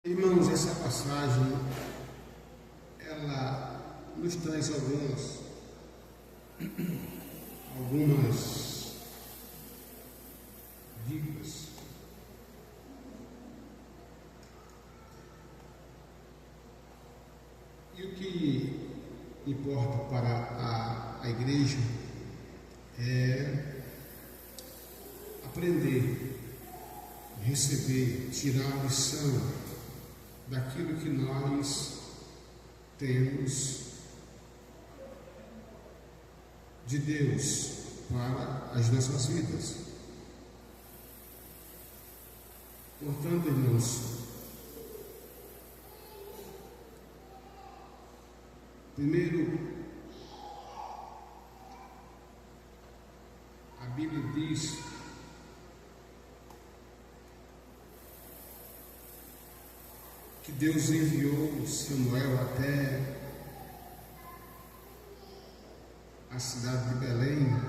Irmãos, essa passagem, ela nos traz algumas dicas. E o que importa para a igreja é aprender, receber, tirar a lição daquilo que nós temos de Deus para as nossas vidas. Portanto, irmãos, primeiro, a Bíblia diz que Deus enviou Samuel até a cidade de Belém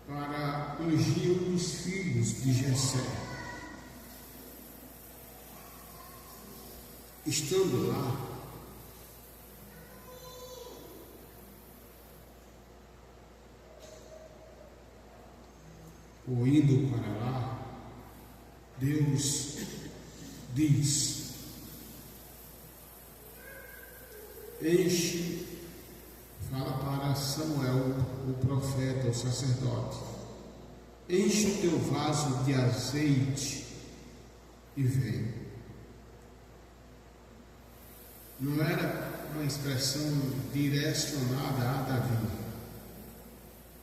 para ungir um dos filhos de Jessé. Estando lá, ou indo para lá, Deus diz: enche, fala para Samuel, o profeta, o sacerdote, enche o teu vaso de azeite e vem. Não era uma expressão direcionada a Davi,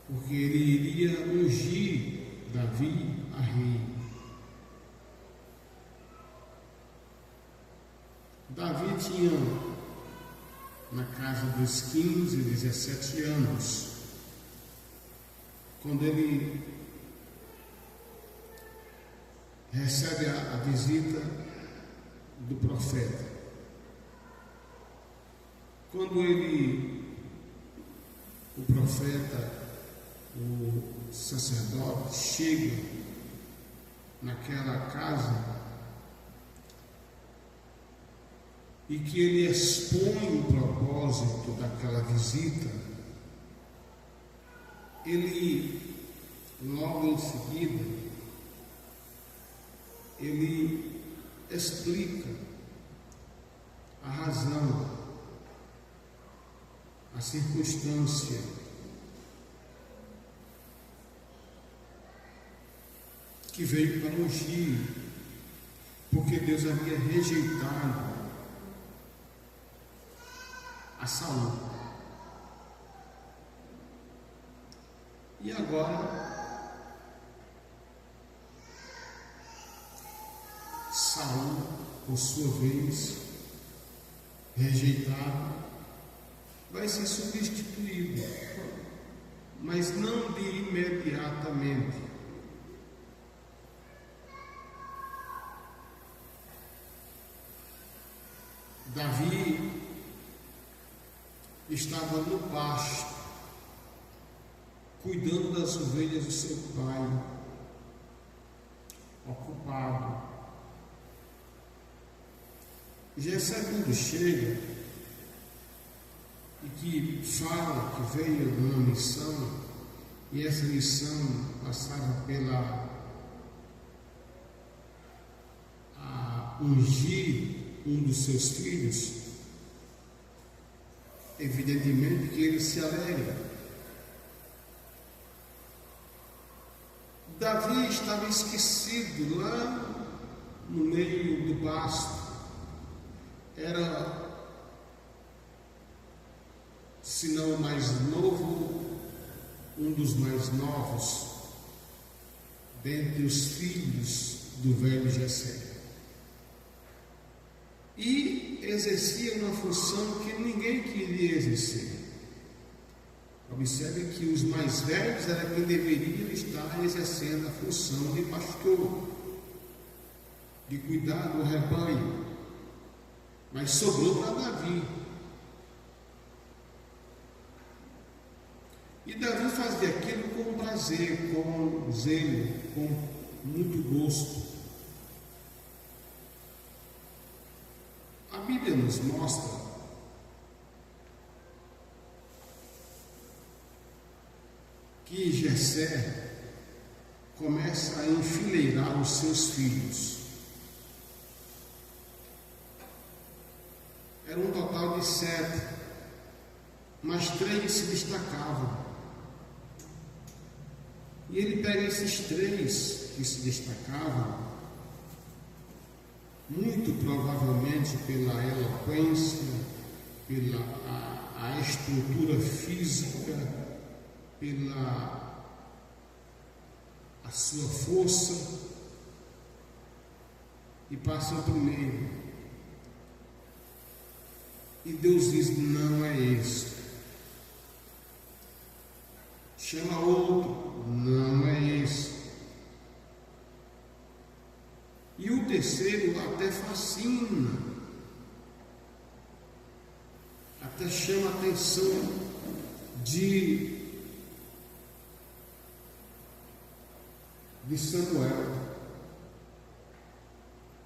porque ele iria ungir Davi a rei. Davi tinha na casa dos 15, 17 anos, quando ele recebe a visita do profeta. Quando o profeta, o sacerdote, chega naquela casa e que ele expõe o propósito daquela visita, ele, logo em seguida, ele explica a razão, a circunstância que veio para ungir, porque Deus havia rejeitado a Saul. E agora Saul, por sua vez, rejeitado, vai ser substituído, mas não de imediatamente. Davi estava no pasto, cuidando das ovelhas do seu pai, ocupado. Jessé, quando chega e que fala que veio numa missão, e essa missão passava a ungir um dos seus filhos, evidentemente que ele se alegra. Davi estava esquecido lá no meio do pasto. Era, se não o mais novo, um dos mais novos dentre os filhos do velho Jessé. E exercia uma função que ninguém queria exercer. Observe que os mais velhos eram quem deveriam estar exercendo a função de pastor, de cuidar do rebanho, mas sobrou para Davi. E Davi fazia aquilo com prazer, com zelo, com muito gosto. Bíblia nos mostra que Jessé começa a enfileirar os seus filhos. Era um total de 7, mas 3 se destacavam. E ele pega esses 3 que se destacavam, muito provavelmente pela eloquência, pela a estrutura física, pela a sua força, e passa ao primeiro. E Deus diz: não é esse. Chama outro: não é esse. E o terceiro até fascina, até chama a atenção de Samuel,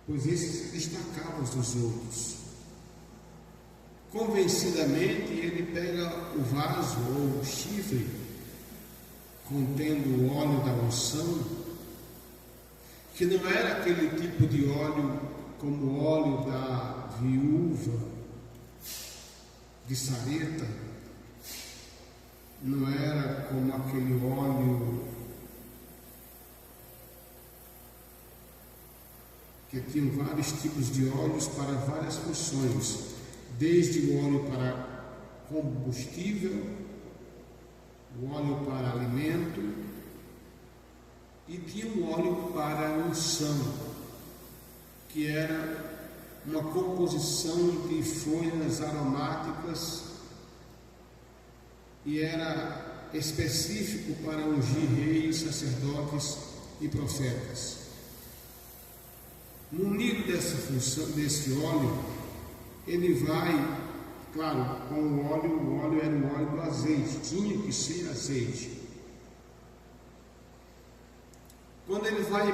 pois esse se destacava dos outros. Convencidamente, ele pega o vaso ou o chifre contendo o óleo da unção, que não era aquele tipo de óleo como o óleo da viúva de Sarepta, não era como aquele óleo que tinham vários tipos de óleos para várias funções, desde o óleo para combustível, o óleo para alimento, e tinha o óleo para unção, que era uma composição de folhas aromáticas e era específico para ungir reis, sacerdotes e profetas. Munido dessa função, desse óleo, ele vai, claro, com o óleo era o óleo do azeite, tinha que ser azeite. Quando ele vai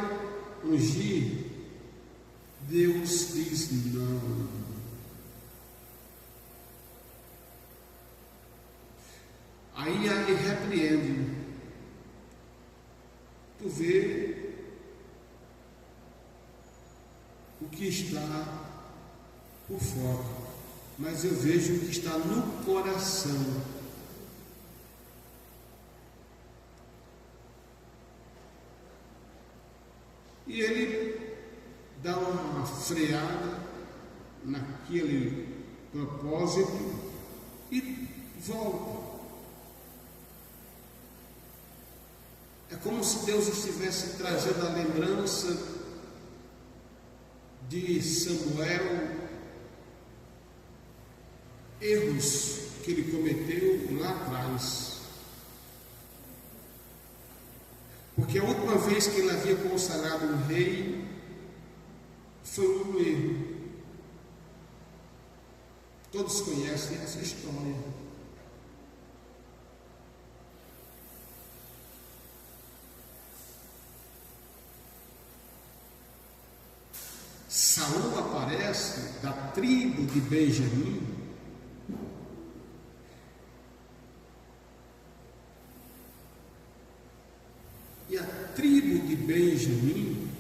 ungir, Deus diz não. Aí ele repreende. Tu vê o que está por fora, mas eu vejo o que está no coração. E ele dá uma freada naquele propósito e volta. É como se Deus estivesse trazendo a lembrança de Samuel, erros que ele cometeu lá atrás. Porque a última vez que ele havia consagrado um rei foi um erro. Todos conhecem essa história. Saul aparece da tribo de Benjamim. E a tribo de Benjamim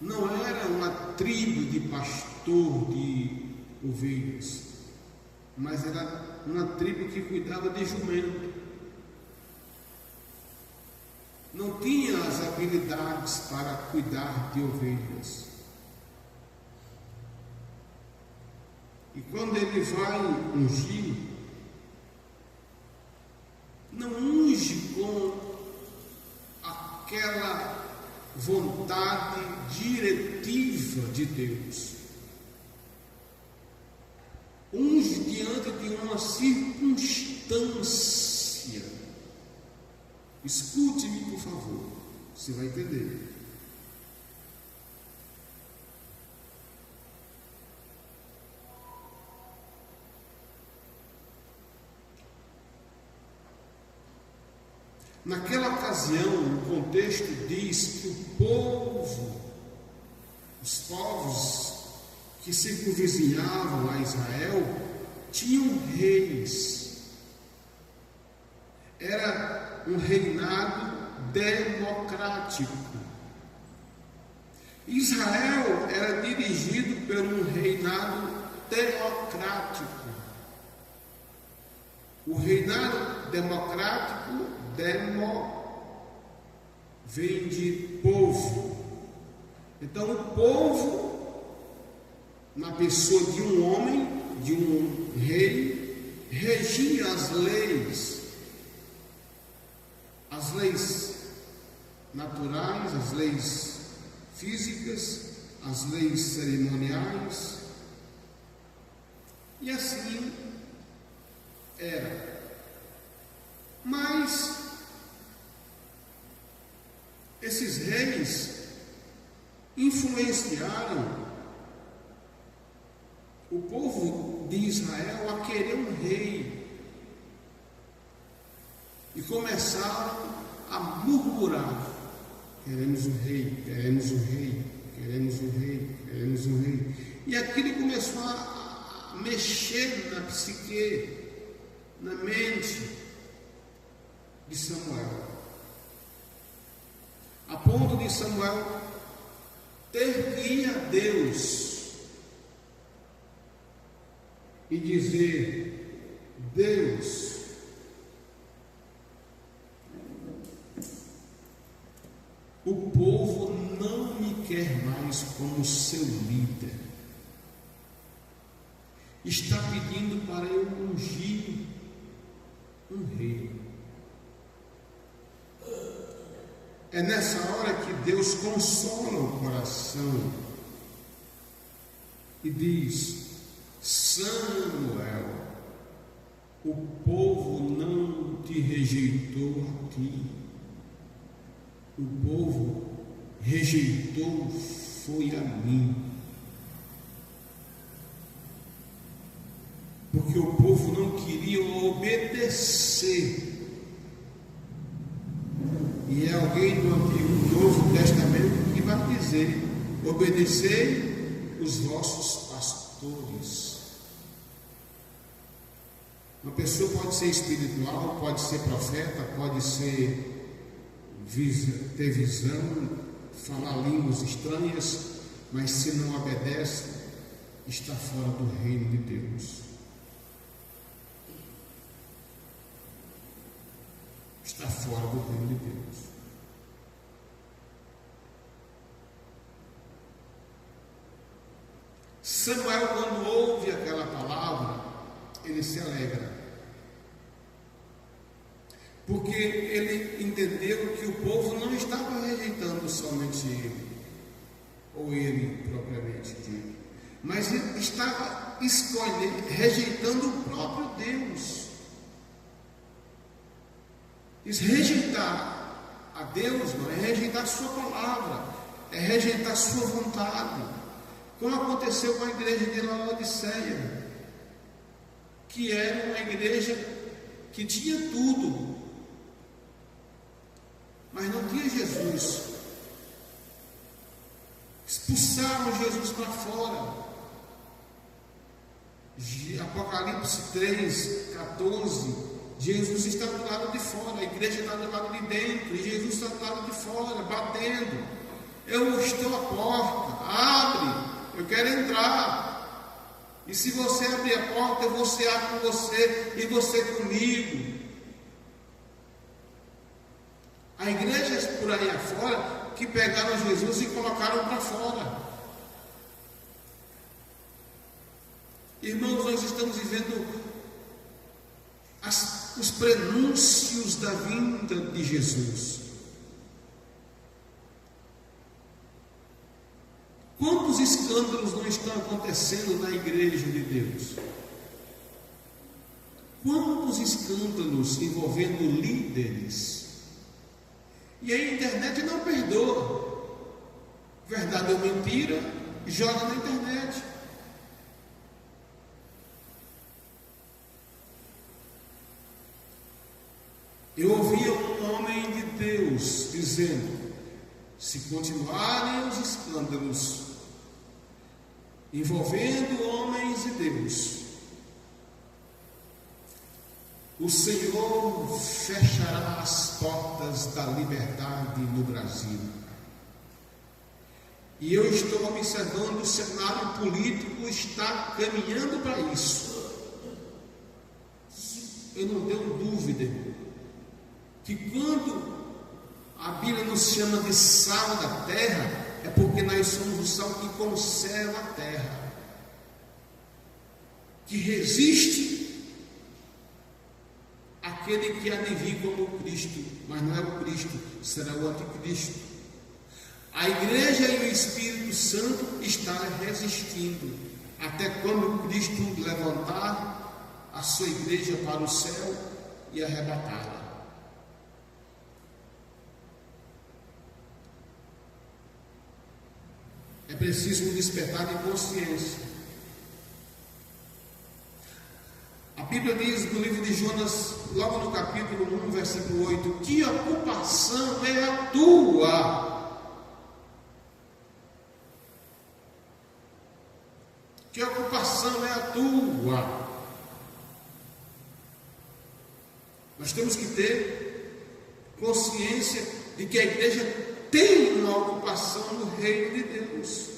não era uma tribo de pastor de ovelhas, mas era uma tribo que cuidava de jumento. Não tinha as habilidades para cuidar de ovelhas. E quando ele vai ungir, não unge com aquela vontade diretiva de Deus. Unge diante de uma circunstância. Escute-me, por favor, você vai entender. Naquela ocasião, o contexto diz que o povo Os povos que circunvizinhavam a Israel tinham reis. Era um reinado democrático. Israel era dirigido por um reinado democrático. O reinado democrático, vem de povo. Então o povo, na pessoa de um homem, de um rei, regia as leis naturais, as leis físicas, as leis cerimoniais, e assim era. Mas esses reis influenciaram o povo de Israel a querer um rei e começaram a murmurar: queremos um rei, queremos um rei, queremos um rei, queremos um rei. E aquilo começou a mexer na psique, na mente de Samuel, a ponto de Samuel ter que ir a Deus e dizer: Deus, o povo não me quer mais como seu líder, está pedindo para eu ungir um rei. É nessa hora que Deus consola o coração e diz: Samuel, o povo não te rejeitou a ti, o povo rejeitou foi a mim, porque o povo não queria obedecer. E é alguém do Antigo e Novo Testamento que vai dizer: obedecei os vossos pastores. Uma pessoa pode ser espiritual, pode ser profeta, pode ter visão, falar línguas estranhas, mas se não obedece, está fora do reino de Deus. Está fora do reino de Deus. Samuel, quando ouve aquela palavra, ele se alegra, porque ele entendeu que o povo não estava rejeitando somente ele, ou ele propriamente dito, mas ele estava rejeitando o próprio Deus. Rejeitar a Deus não é rejeitar a sua palavra, é rejeitar a sua vontade, como aconteceu com a igreja de Laodiceia, que era uma igreja que tinha tudo, mas não tinha Jesus. Expulsaram Jesus para fora. Apocalipse 3:14, Jesus está do lado de fora, a igreja está do lado de dentro, e Jesus está do lado de fora, batendo. Eu estou à porta, abre, eu quero entrar. E se você abrir a porta, eu vou cear com você e você comigo. Há igrejas por aí afora que pegaram Jesus e colocaram para fora. Irmãos, nós estamos vivendo os prenúncios da vinda de Jesus. Quantos escândalos não estão acontecendo na igreja de Deus? Quantos escândalos envolvendo líderes? E a internet não perdoa. Verdade ou mentira, joga na internet. Eu ouvia um homem de Deus dizendo: se continuarem os escândalos envolvendo homens e Deus, o Senhor fechará as portas da liberdade no Brasil. E eu estou observando o cenário político está caminhando para isso. Eu não tenho dúvida que quando a Bíblia nos chama de sal da terra, é porque nós somos o sal que conserva a terra, que resiste àquele que há de vir como Cristo, mas não é o Cristo, será o anticristo. A igreja e o Espírito Santo estão resistindo, até quando Cristo levantar a sua igreja para o céu e arrebatá-la. É preciso um despertar de consciência. A Bíblia diz no livro de Jonas, logo no capítulo 1, versículo 8: que ocupação é a tua? Que ocupação é a tua? Nós temos que ter consciência de que a igreja tem uma ocupação no reino de Deus.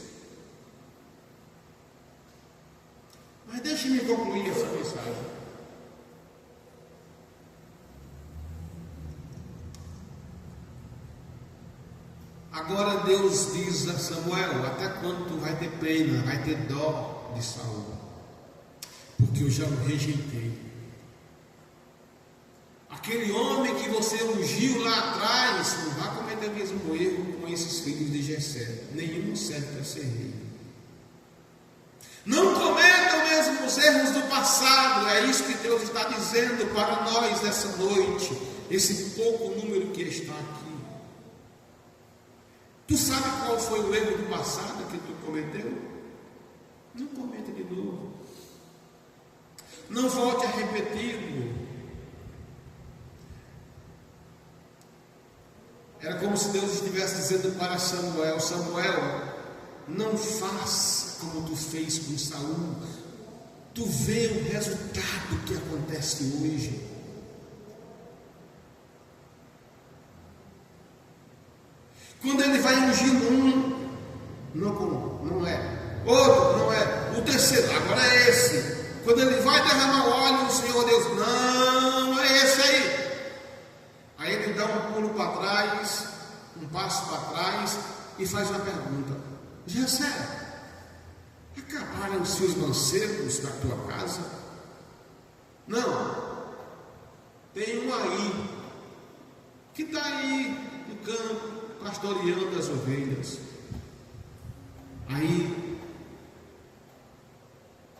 Mas deixe-me concluir essa mensagem. Agora Deus diz a Samuel: até quando tu vai ter pena, vai ter dó de Saul? Porque eu já o rejeitei. Aquele homem que você ungiu lá atrás não vai cometer o mesmo erro com esses filhos de Jessé. Nenhum serve para ser rei. Não cometam mesmo os erros do passado. É isso que Deus está dizendo para nós nessa noite. Esse pouco número que está aqui. Tu sabe qual foi o erro do passado que tu cometeu? Não cometa de novo. Não volte a repeti-lo. Era como se Deus estivesse dizendo para Samuel: Samuel, não faça como tu fez com Saul. Tu vê o resultado que acontece hoje. Quando ele vai ungindo um, não é. Outro, não é. O terceiro, agora é esse. Quando ele vai derramar o óleo, o Senhor Deus, não é esse aí. Aí ele dá um pulo para trás, um passo para trás e faz uma pergunta: Jessé, acabaram-se os mancebos da tua casa? Não, tem um aí, que está aí no campo, pastoreando as ovelhas. Aí,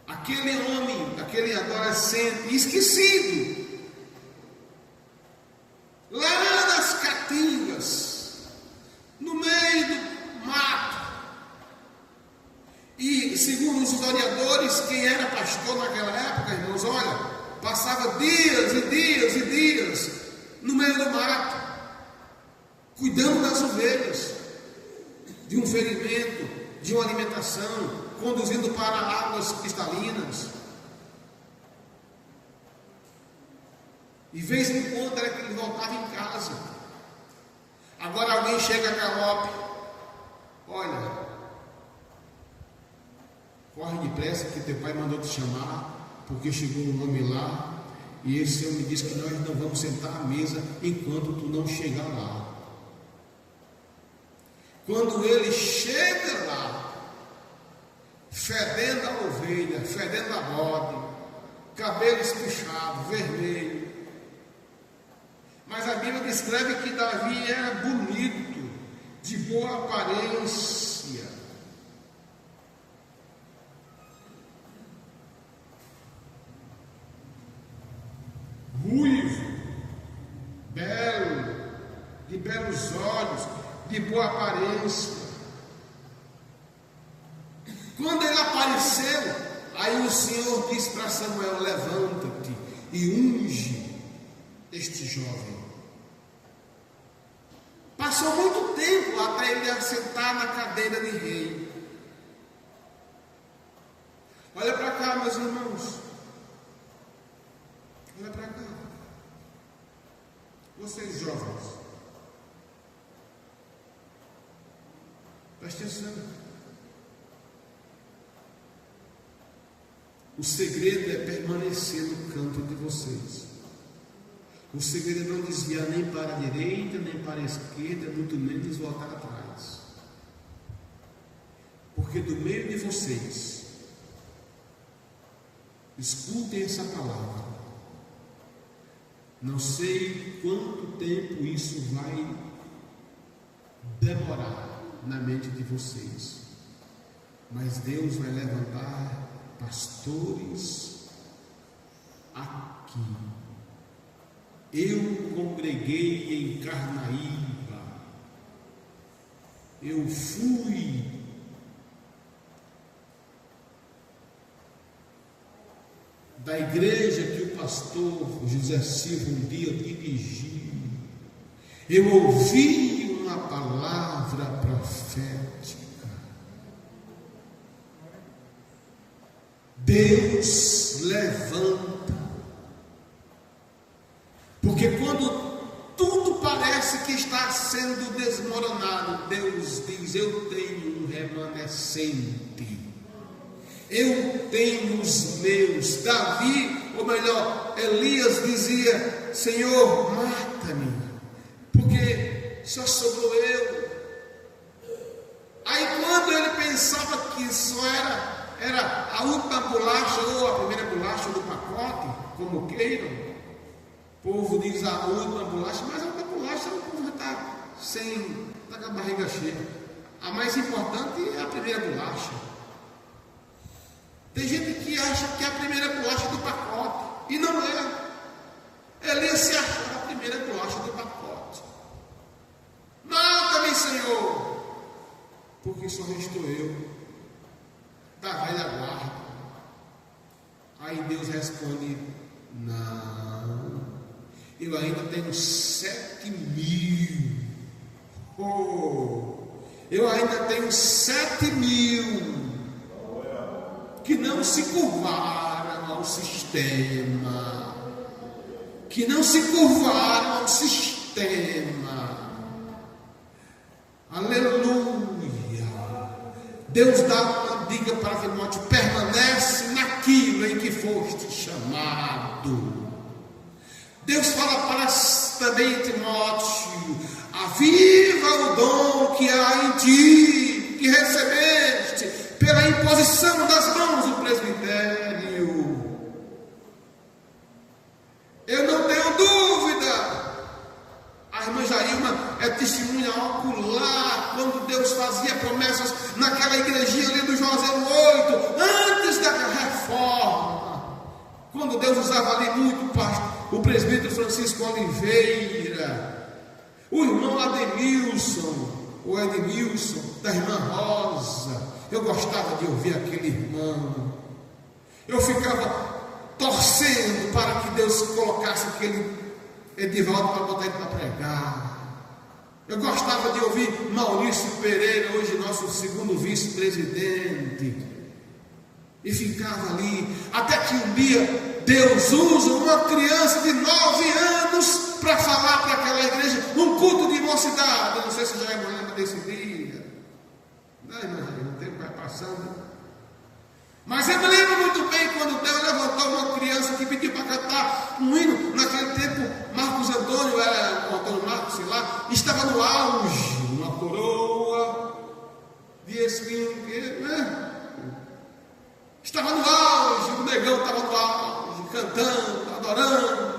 aquele homem, aquele adolescente esquecido, lá nas caatingas, no meio do mato. E segundo os historiadores, quem era pastor naquela época, irmãos, olha, passava dias e dias e dias no meio do mato, cuidando das ovelhas, de um ferimento, de uma alimentação, conduzindo para águas cristalinas. E vez em quando era que ele voltava em casa. Agora alguém chega a galope: olha, corre depressa que teu pai mandou te chamar, porque chegou um homem lá, e esse homem disse que nós não vamos sentar à mesa enquanto tu não chegar lá. Quando ele chega lá, fedendo a ovelha, fedendo a bode, cabelo espichado, vermelho. Mas a Bíblia descreve que Davi era bonito, de boa aparência. Ruivo, belo, de belos olhos, de boa aparência. Quando ele apareceu, aí o Senhor disse para Samuel: levanta-te e unge este jovem. Passou muito tempo até ele assentar na cadeira de rei. Preste atenção. O segredo é permanecer no canto de vocês. O segredo é não desviar nem para a direita, nem para a esquerda, muito menos voltar atrás. Porque do meio de vocês, escutem essa palavra. Não sei quanto tempo isso vai demorar na mente de vocês, mas Deus vai levantar pastores aqui. Eu congreguei em Carnaíba, eu fui da igreja que o pastor José Silva um dia dirigiu. Eu ouvi uma palavra profética. Deus levanta. Porque quando tudo parece que está sendo desmoronado, Deus diz: eu tenho um remanescente. Eu tenho os meus. Davi, ou melhor, Elias dizia: Senhor, mata-me, porque só sobrou eu. Aí quando ele pensava que só era a última bolacha ou a primeira bolacha do pacote, como queiram, o povo diz a última bolacha, mas a última bolacha o povo já está com a barriga cheia. A mais importante é a primeira bolacha. Tem gente que acha que é a primeira bolacha do pacote, e não é. Elias se achou a primeira bolacha do pacote. Mata-me, Senhor, porque só restou eu, da velha guarda. Aí Deus responde: não, eu ainda tenho 7.000. Eu ainda tenho 7.000 que não se curvaram ao sistema, que não se curvaram ao sistema. Aleluia. Deus dá uma dica para Timóteo: permanece naquilo em que foste chamado. Deus fala para também Timóteo: aviva o dom que há em ti, que recebeste pela imposição das mãos do presbitério. Eu não tenho dúvida, a irmã Jailma é testemunha ocular quando Deus fazia promessas naquela igrejinha ali do Juazeiro 8, antes da reforma, quando Deus usava ali muito o presbítero Francisco Oliveira, o irmão Ademilson, o Edmilson, da irmã Rosa. Eu gostava de ouvir aquele irmão. Eu ficava torcendo para que Deus colocasse aquele Edivaldo para botar ele para pregar. Eu gostava de ouvir Maurício Pereira, hoje nosso segundo vice-presidente, e ficava ali, até que um dia Deus usa uma criança de 9 anos para falar para aquela igreja, num culto de mocidade. Eu não sei se já é lembra desse dia. Não, o tempo vai passando. Mas eu me lembro muito bem quando Deus levantou uma criança que pediu para cantar um hino. Naquele tempo, Marcos Antônio, o Antônio Marcos, sei lá, estava no auge, uma coroa de espinho, né? Estava no auge, o negão estava no auge, cantando, adorando.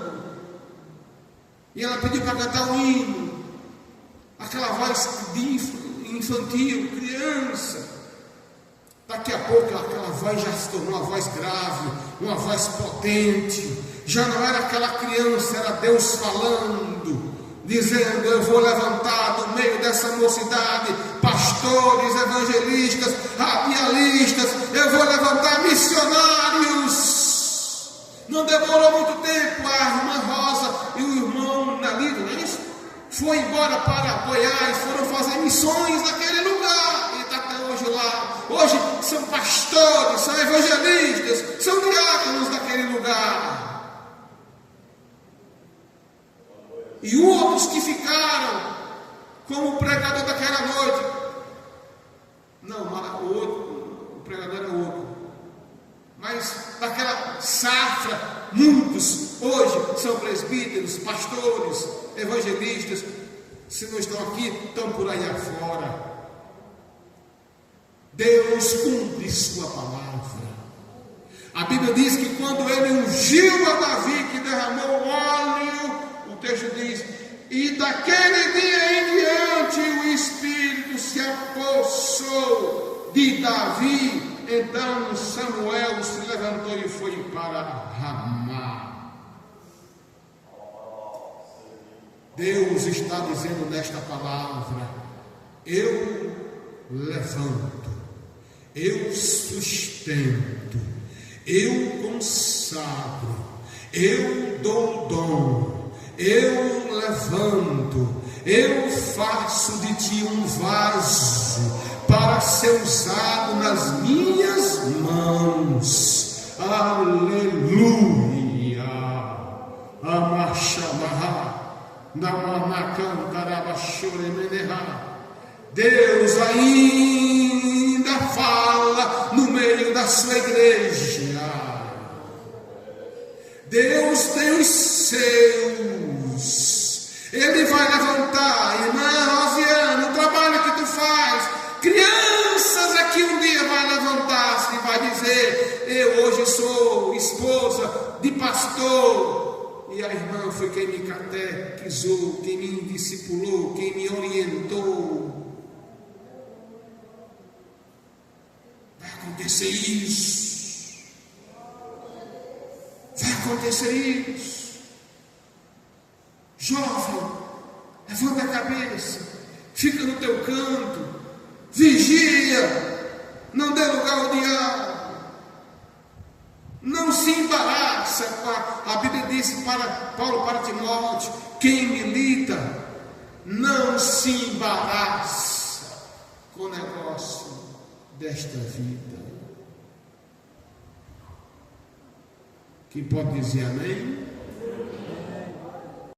E ela pediu para cantar um hino, aquela voz de infantil, criança. Daqui a pouco aquela voz já se tornou uma voz grave, uma voz potente. Já não era aquela criança, era Deus falando, dizendo: eu vou levantar do meio dessa mocidade pastores, evangelistas, radialistas, eu vou levantar missionários. Não demorou muito tempo, a irmã Rosa e o irmão Nalido, não é isso? Foi embora para Goiás, foram fazer missões naquele lugar, e está até hoje lá. Hoje são pastores, são evangelistas, são diáconos daquele lugar. E outros que ficaram, como o pregador daquela noite, daquela safra. Muitos hoje são presbíteros, pastores, evangelistas. Se não estão aqui, estão por aí afora. Deus cumpre sua palavra. A Bíblia diz que quando ele ungiu a Davi, que derramou óleo, o texto diz: e daquele dia em diante o Espírito se apossou de Davi. Então Samuel se levantou e foi para Ramá. Deus está dizendo nesta palavra: eu levanto, eu sustento, eu consagro, eu dou dom, eu levanto, eu faço de ti um vaso para ser usado nas minhas mãos. Aleluia. Amachamaha. Deus ainda fala no meio da sua igreja. Deus tem os seus. Ele vai levantar, irmã Rosiane, o trabalho que tu faz, crianças aqui um dia vai levantar-se e vai dizer: eu hoje sou esposa de pastor. E a irmã foi quem me catequizou, quem me discipulou, quem me orientou. Vai acontecer isso. Vai acontecer isso. Jovem, levanta a cabeça, fica no teu canto, vigia, não dê lugar ao diabo. Não se embaraça com a Bíblia disse para Paulo, para Timóteo: quem milita, não se embaraça com o negócio desta vida. Quem pode dizer amém?